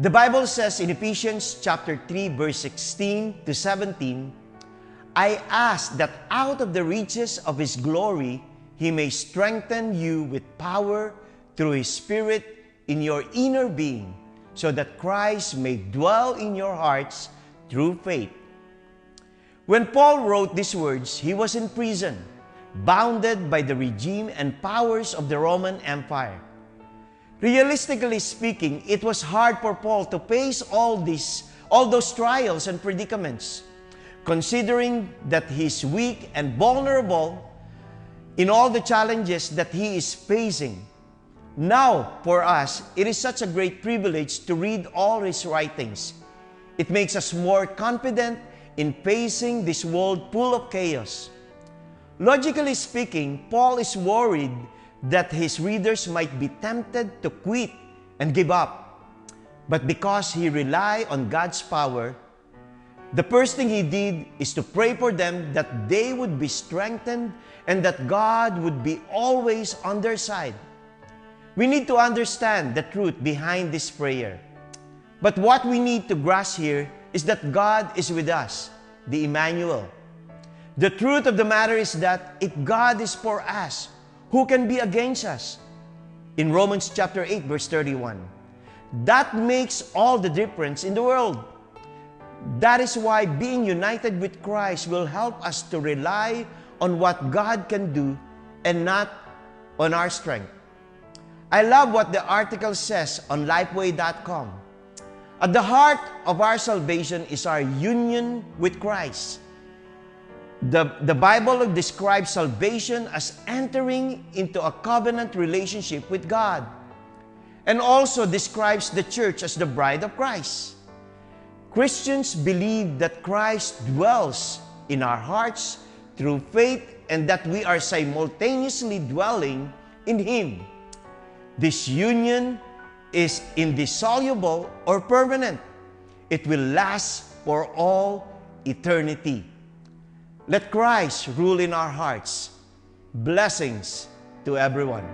The Bible says in Ephesians chapter 3, verse 16 to 17, I ask that out of the riches of His glory, He may strengthen you with power through His Spirit in your inner being, so that Christ may dwell in your hearts through faith. When Paul wrote these words, he was in prison, bounded by the regime and powers of the Roman Empire. Realistically speaking, it was hard for Paul to face all those trials and predicaments, considering that he is weak and vulnerable in all the challenges that he is facing. Now, for us, it is such a great privilege to read all his writings. It makes us more confident in facing this world full of chaos. Logically speaking, Paul is worried that his readers might be tempted to quit and give up. But because he relied on God's power, the first thing he did is to pray for them that they would be strengthened and that God would be always on their side. We need to understand the truth behind this prayer. But what we need to grasp here is that God is with us, the Emmanuel. The truth of the matter is that if God is for us, who can be against us? In Romans chapter 8, verse 31. That makes all the difference in the world. That is why being united with Christ will help us to rely on what God can do and not on our strength. I love what the article says on lifeway.com. At the heart of our salvation is our union with Christ. The Bible describes salvation as entering into a covenant relationship with God, and also describes the church as the bride of Christ. Christians believe that Christ dwells in our hearts through faith and that we are simultaneously dwelling in Him. This union is indissoluble or permanent. It will last for all eternity. Let Christ rule in our hearts. Blessings to everyone.